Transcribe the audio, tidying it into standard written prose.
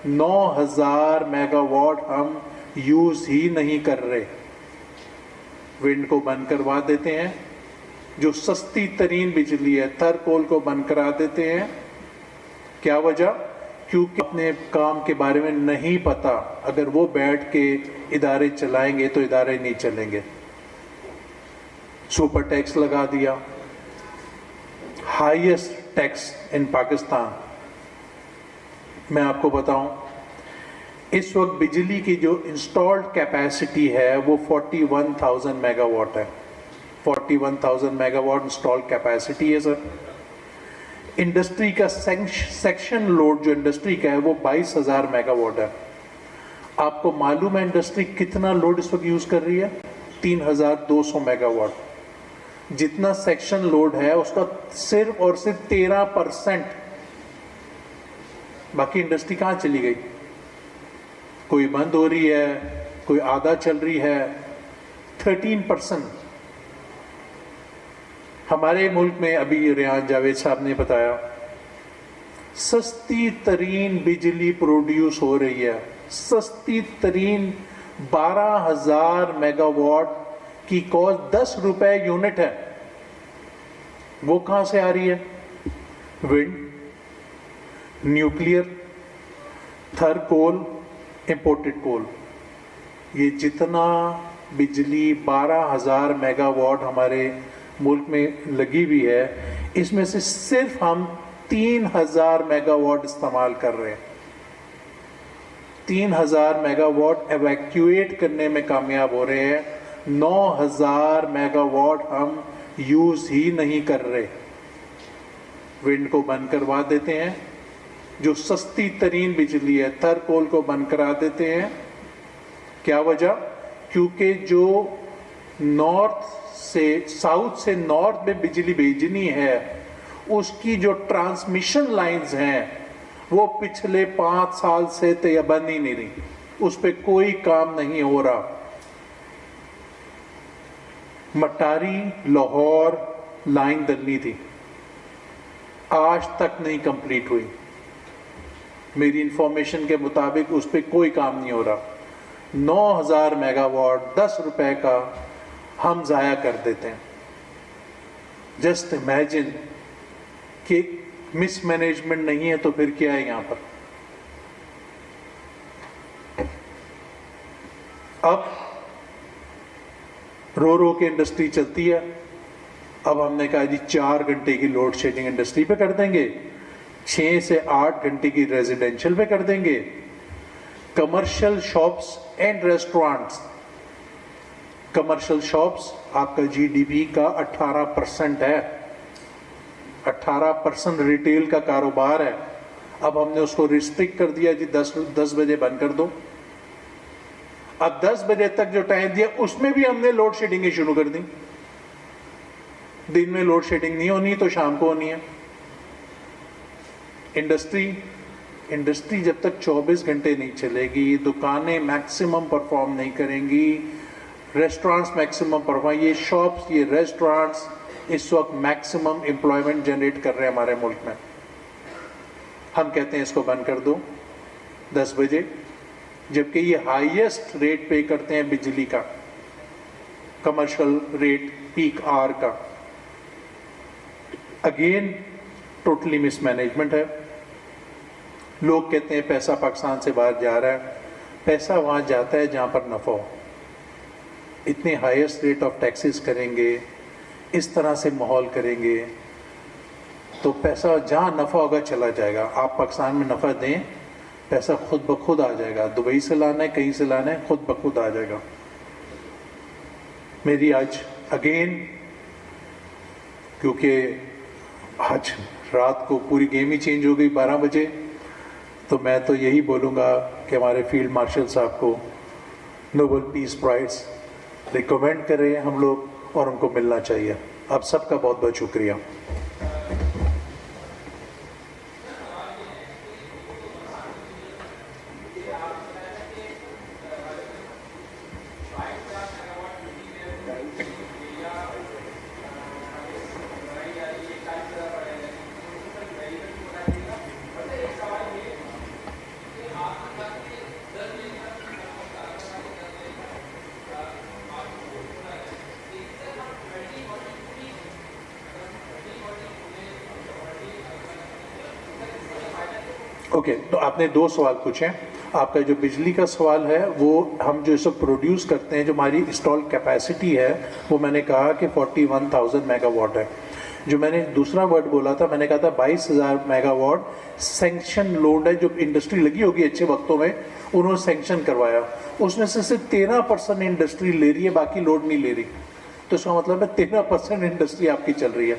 9,000 megawatt हम use ही नहीं कर रहे। विंड को बंद करवा देते हैं, जो सस्ती तरीन बिजली है थर्मल को बंद करा देते हैं। क्या वजह? क्योंकि अपने काम के बारे में नहीं पता। अगर वो बैठ के इदारे चलाएंगे तो इदारे नहीं चलेंगे। सुपर टैक्स लगा दिया, हाईएस्ट टैक्स इन पाकिस्तान। मैं आपको बताऊं, इस वक्त बिजली की जो इंस्टॉल्ड कैपेसिटी है वो 41,000 मेगावाट है। 41,000 मेगावाट इंस्टॉल्ड कैपेसिटी है सर। इंडस्ट्री का सेक्शन लोड जो इंडस्ट्री का है वो 22,000 मेगावाट है। आपको मालूम है इंडस्ट्री कितना लोड इस वक्त यूज कर रही है? 3,200 मेगावाट। जितना सेक्शन लोड है उसका सिर्फ और सिर्फ 13%। बाकी इंडस्ट्री कहां चली गई? कोई बंद हो रही है, कोई आधा चल रही है। 13%। हमारे मुल्क में अभी रियान जावेद साहब ने बताया, सस्ती तरीन बिजली प्रोड्यूस हो रही है। सस्ती तरीन 12,000 मेगावाट की कॉस्ट 10 रुपए यूनिट है। वो कहां से आ रही है? विंड, न्यूक्लियर, थर्मल, इंपोर्टेड कोल। ये जितना बिजली 12,000 मेगावाट हमारे मुल्क में लगी हुई है, इसमें से सिर्फ हम 3,000 मेगावाट इस्तेमाल कर रहे हैं। 3,000 मेगावाट एवैक्यूएट करने में कामयाब हो रहे हैं। 9,000 मेगावाट हम यूज ही नहीं कर रहे। विंड को बंद करवा देते हैं, जो सस्ती तरीन बिजली है थर्मल को बंद करा देते हैं। क्या वजह? क्योंकि जो नॉर्थ से साउथ से नॉर्थ में बिजली भेजनी है, उसकी जो ट्रांसमिशन लाइंस हैं वो पिछले 5 साल से तो बन ही नहीं रही। उस पर कोई काम नहीं हो रहा। मटारी लाहौर लाइन डलनी थी, आज तक नहीं कंप्लीट हुई। मेरी इंफॉर्मेशन के मुताबिक उस पर कोई काम नहीं हो रहा। 9,000 मेगावाट 10 रुपए का हम जाया कर देते हैं। जस्ट इमेजिन कि मिसमैनेजमेंट नहीं है तो फिर क्या है यहां पर? अब रो रो के इंडस्ट्री चलती है। अब हमने कहा जी 4 घंटे की लोड शेडिंग इंडस्ट्री पे कर देंगे, 6 से 8 घंटे की रेजिडेंशियल पे कर देंगे। Commercial shops and restaurants, commercial shops आपका जीडीपी का 18% है। 18% रिटेल का कारोबार है। अब हमने उसको रिस्ट्रिक्ट कर दिया जी 10 बजे बंद कर दो। अब 10 बजे तक जो टाइम दिया उसमें भी हमने लोड शेडिंग शुरू कर दी। दिन में लोड शेडिंग नहीं होनी तो शाम को होनी है। इंडस्ट्री जब तक 24 घंटे नहीं चलेगी, दुकानें मैक्सिमम परफॉर्म नहीं करेंगी, रेस्टोरेंट्स मैक्सिमम परफॉर्म, ये शॉप्स, ये रेस्टोरेंट्स इस वक्त मैक्सिमम एम्प्लॉयमेंट जनरेट कर रहे हैं हमारे मुल्क में। हम कहते हैं इसको बंद कर दो 10 बजे, जबकि ये हाईएस्ट रेट पे करते हैं बिजली का, कमर्शियल रेट पीक आवर का। अगेन टोटली मिसमैनेजमेंट है। लोग कहते हैं पैसा पाकिस्तान से बाहर जा रहा है। पैसा वहां जाता है जहां पर नफा हो। इतने हाईएस्ट रेट ऑफ टैक्सेस करेंगे, इस तरह से माहौल करेंगे तो पैसा जहां नफा होगा चला जाएगा। आप पाकिस्तान में नफा दें, पैसा खुद ब खुद आ जाएगा। दुबई से लाना है, कहीं से लाना है, खुद ब खुद आ जाएगा। मेरी आज अगेन, क्योंकि आज रात को पूरी गेम ही चेंज हो गई 12 बजे, तो मैं तो यही बोलूँगा कि हमारे फील्ड मार्शल साहब को नोबेल पीस प्राइज रिकमेंड करें हम लोग और उनको मिलना चाहिए। आप सबका बहुत बहुत शुक्रिया। ओके, तो आपने दो सवाल पूछे। आपका जो बिजली का सवाल है वो हम जो सब प्रोड्यूस करते हैं, जो हमारी इंस्टॉल कैपेसिटी है, वो मैंने कहा कि 41,000 मेगावाट है। जो मैंने दूसरा वर्ड बोला था, मैंने कहा था 22,000 मेगावाट सैंक्शन लोड है, जो इंडस्ट्री लगी होगी अच्छे वक्तों में, उन्होंने सैंक्शन करवाया। उसमें से सिर्फ 13% इंडस्ट्री ले रही है, बाकी लोड नहीं ले रही। तो इसका मतलब है 13% इंडस्ट्री आपकी चल रही है।